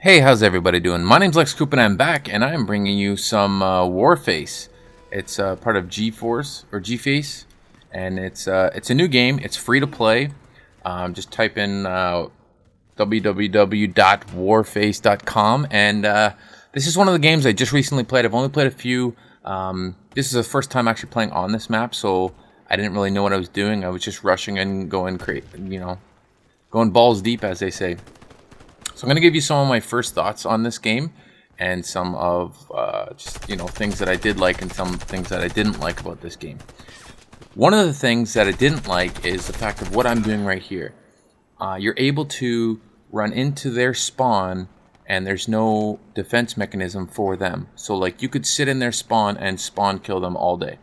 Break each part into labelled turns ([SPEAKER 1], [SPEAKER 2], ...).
[SPEAKER 1] Hey, how's everybody doing? My name's Coupe and I'm back, and I'm bringing you some Warface. It's part of GeForce or GFace, and it's a new game. It's free to play. Just type in www.warface.com, and this is one of the games I just recently played. I've only played a few. This is the first time actually playing on this map, so I didn't really know what I was doing. I was just rushing and going going balls deep, as they say. So I'm going to give you some of my first thoughts on this game and some of just things that I did like and some things that I didn't like about this game. One of the things that I didn't like is the fact of what I'm doing right here. You're able to run into their spawn and there's no defense mechanism for them. So like you could sit in their spawn and spawn kill them all day.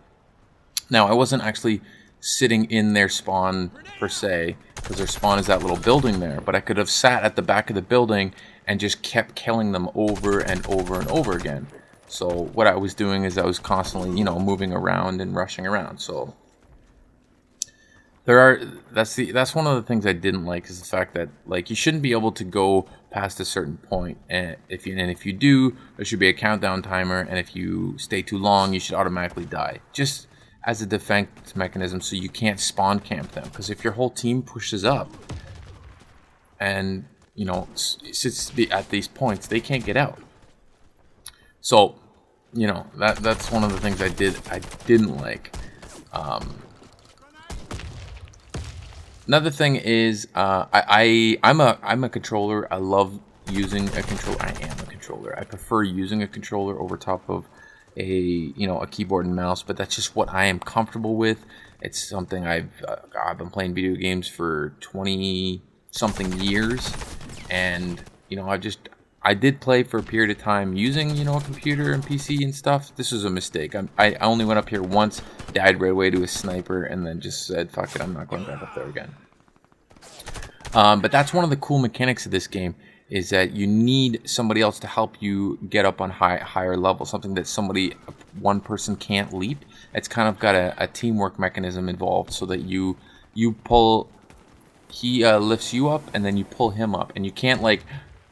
[SPEAKER 1] Now I wasn't actually sitting in their spawn per se, because their spawn is that little building there, but I could have sat at the back of the building and just kept killing them over and over and over again. So what I was doing is I was constantly, moving around and rushing around. So that's one of the things I didn't like, is the fact that like you shouldn't be able to go past a certain point, and if you do, there should be a countdown timer, and if you stay too long, you should automatically die. Just as a defense mechanism, so you can't spawn camp them, because if your whole team pushes up and sits at these points, they can't get out. So that's one of the things I didn't like. Another thing is I'm a controller. I love using a controller. I am a controller. I prefer using a controller over top of a keyboard and mouse, but that's just what I am comfortable with. It's something I've been playing video games for 20 something years, and I did play for a period of time using a computer and PC and stuff. This was a mistake. I only went up here once, died right away to a sniper, and then just said fuck it, I'm not going back up there again. But that's one of the cool mechanics of this game, is that you need somebody else to help you get up on higher level, something that one person can't leap. It's kind of got a teamwork mechanism involved, so that you pull, he lifts you up, and then you pull him up, and you can't like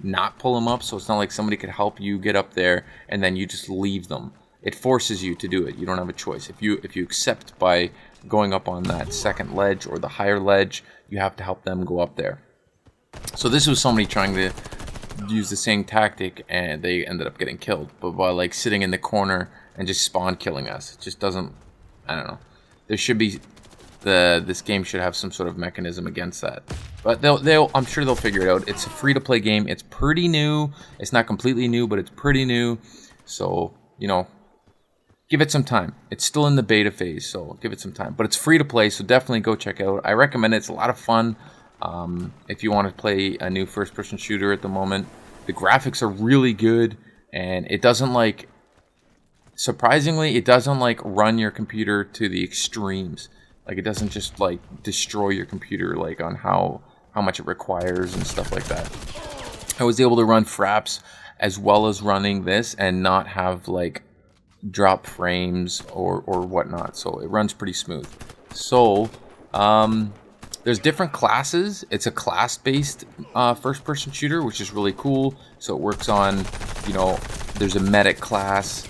[SPEAKER 1] not pull him up, so it's not like somebody could help you get up there and then you just leave them. It forces you to do it. You don't have a choice. If you accept by going up on that second ledge or the higher ledge, you have to help them go up there. So this was somebody trying to use the same tactic, and they ended up getting killed. But by like sitting in the corner and just spawn killing us, it just doesn't. I don't know. There should be this game should have some sort of mechanism against that. But I'm sure they'll figure it out. It's a free to play game. It's pretty new. It's not completely new, but it's pretty new. So give it some time. It's still in the beta phase, so give it some time. But it's free to play, so definitely go check it out. I recommend it. It's a lot of fun. If you want to play a new first-person shooter at the moment, the graphics are really good, and it doesn't surprisingly, it doesn't run your computer to the extremes. Like, it doesn't just destroy your computer on how much it requires and stuff like that. I was able to run fraps as well as running this and not have drop frames or whatnot, so it runs pretty smooth. So there's different classes. It's a class-based first-person shooter, which is really cool. So it works on, there's a medic class,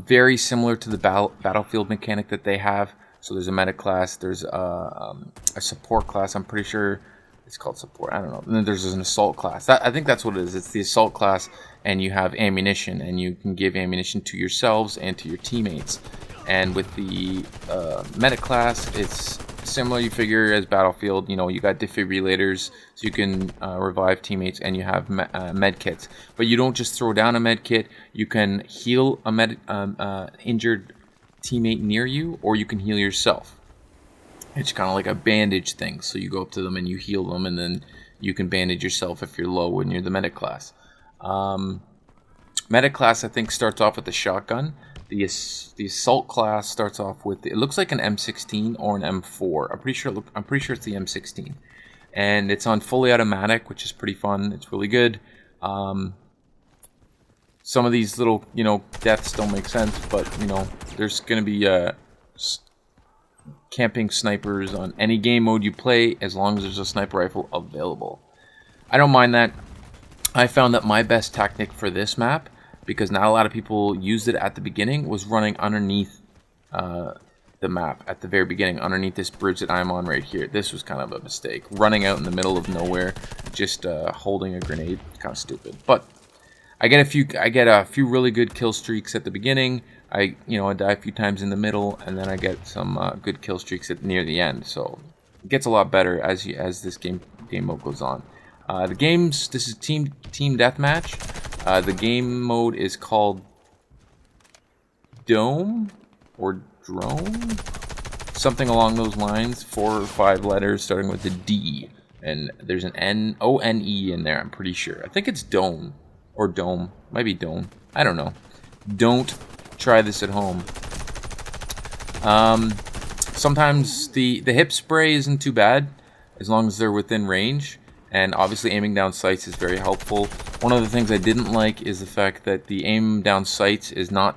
[SPEAKER 1] very similar to the Battlefield mechanic that they have. So there's a medic class, there's a support class, I'm pretty sure it's called support, I don't know. And then there's an assault class. I think that's what it is. It's the assault class, and you have ammunition, and you can give ammunition to yourselves and to your teammates. And with the medic class, it's similar, you figure, as Battlefield. You got defibrillators, so you can revive teammates, and you have med kits. But you don't just throw down a med kit. You can heal a injured teammate near you, or you can heal yourself. It's kind of like a bandage thing, so you go up to them and you heal them, and then you can bandage yourself if you're low when you're the medic class. Medic class, I think, starts off with the shotgun. The assault class starts off with, it looks like an M16 or an M4. I'm pretty sure it's the M16, and it's on fully automatic, which is pretty fun. It's really good. Some of these little deaths don't make sense, but there's gonna be camping snipers on any game mode you play, as long as there's a sniper rifle available. I don't mind that. I found that my best tactic for this map, because not a lot of people used it at the beginning, was running underneath the map at the very beginning, underneath this bridge that I'm on right here. This was kind of a mistake. Running out in the middle of nowhere, just holding a grenade, kind of stupid. But I get a few really good kill streaks at the beginning. I die a few times in the middle, and then I get some good kill streaks near the end. So it gets a lot better as this game mode goes on. This is team deathmatch. The game mode is called Dome or Drone, something along those lines. 4 or 5 letters starting with a D, and there's an O-N-E in there. I'm pretty sure. I think it's Dome or Dome. Might be Dome. I don't know. Don't try this at home. Sometimes the hip spray isn't too bad as long as they're within range, and obviously aiming down sights is very helpful. One of the things I didn't like is the fact that the aim down sights is not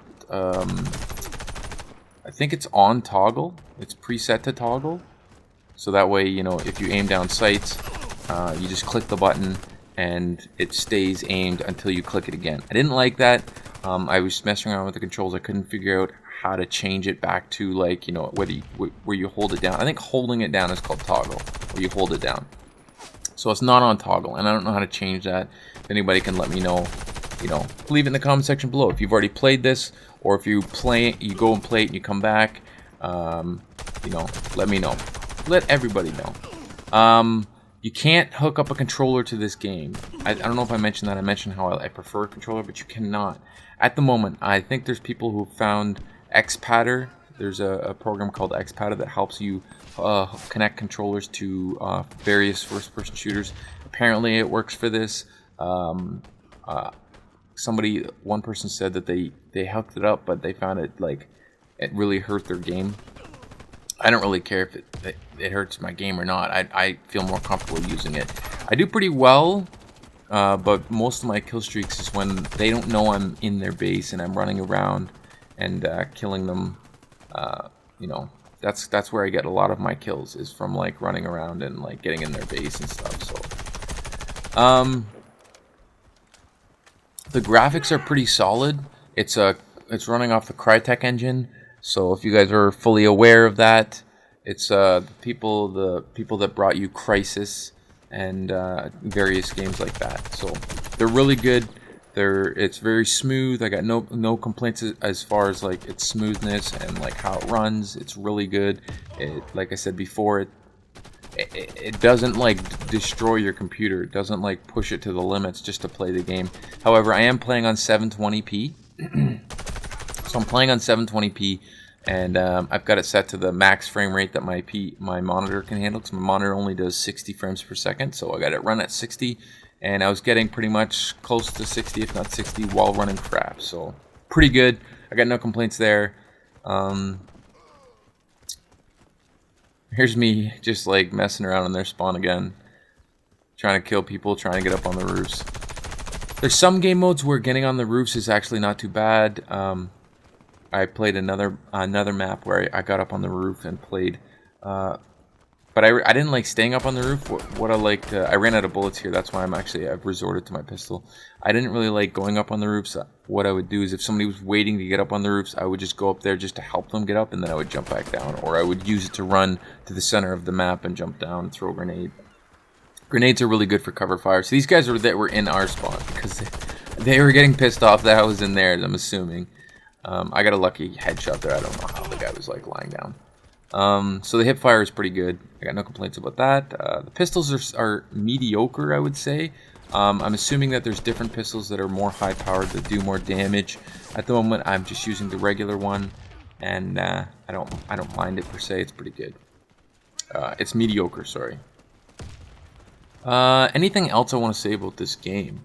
[SPEAKER 1] I think it's on toggle. It's preset to toggle, so that way, if you aim down sights, you just click the button and it stays aimed until you click it again. I didn't like that. I was messing around with the controls. I couldn't figure out how to change it back to, like, where you hold it down. I think holding it down is called toggle, where you hold it down. So it's not on toggle, and I don't know how to change that. If anybody can let me know, leave it in the comment section below. If you've already played this, or if you go and play it and you come back, let me know. Let everybody know. You can't hook up a controller to this game. I don't know if I mentioned that. I mentioned how I prefer a controller, but you cannot. At the moment, I think there's people who found XPadder. There's a program called XPadder that helps you connect controllers to various first-person shooters. Apparently, it works for this. One person said that they hooked it up, but they found it it really hurt their game. I don't really care if it hurts my game or not. I feel more comfortable using it. I do pretty well, but most of my kill streaks is when they don't know I'm in their base and I'm running around and killing them. That's where I get a lot of my kills, is from running around and getting in their base and stuff. So, the graphics are pretty solid. It's running off the Crytek engine. So if you guys are fully aware of that, it's the people that brought you Crysis and various games like that. So they're really good. It's very smooth. I got no complaints as far as its smoothness and how it runs. It's really good. Like I said before, it doesn't destroy your computer. It doesn't push it to the limits just to play the game. However, I am playing on 720p. So I'm playing on 720p, and I've got it set to the max frame rate that my monitor can handle, because my monitor only does 60 frames per second. So I got it run at 60, and I was getting pretty much close to 60, if not 60, while running crap. So pretty good. I got no complaints there. Here's me just messing around in their spawn again, trying to kill people, trying to get up on the roofs. There's some game modes where getting on the roofs is actually not too bad. I played another map where I got up on the roof and played, but I didn't like staying up on the roof. What I liked, I ran out of bullets here. That's why I've resorted to my pistol. I didn't really like going up on the roofs. What I would do is, if somebody was waiting to get up on the roofs, I would just go up there just to help them get up, and then I would jump back down, or I would use it to run to the center of the map and jump down and throw a grenade. Grenades are really good for cover fire. So these guys were in our spawn because they were getting pissed off that I was in theirs, I'm assuming. I got a lucky headshot there. I don't know how the guy was lying down. So the hip fire is pretty good. I got no complaints about that. The pistols are mediocre, I would say. I'm assuming that there's different pistols that are more high powered, that do more damage. At the moment, I'm just using the regular one, and I don't mind it per se. It's pretty good. It's mediocre, sorry. Anything else I want to say about this game?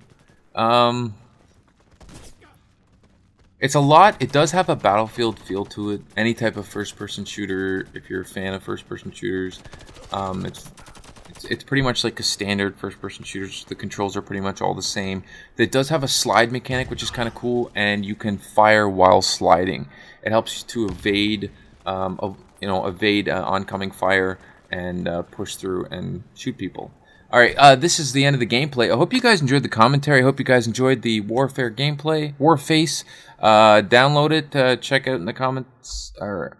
[SPEAKER 1] It's a lot. It does have a Battlefield feel to it. Any type of first-person shooter, if you're a fan of first-person shooters, it's pretty much like a standard first-person shooter. The controls are pretty much all the same. It does have a slide mechanic, which is kind of cool, and you can fire while sliding. It helps you to evade, oncoming fire and push through and shoot people. All right, this is the end of the gameplay. I hope you guys enjoyed the commentary. I hope you guys enjoyed the Warfare gameplay. Warface. Download it. Check out in the comments. Or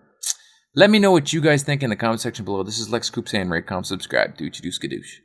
[SPEAKER 1] let me know what you guys think in the comment section below. This is Lex Coupe saying rate, comment, subscribe. Do what you do, skadoosh.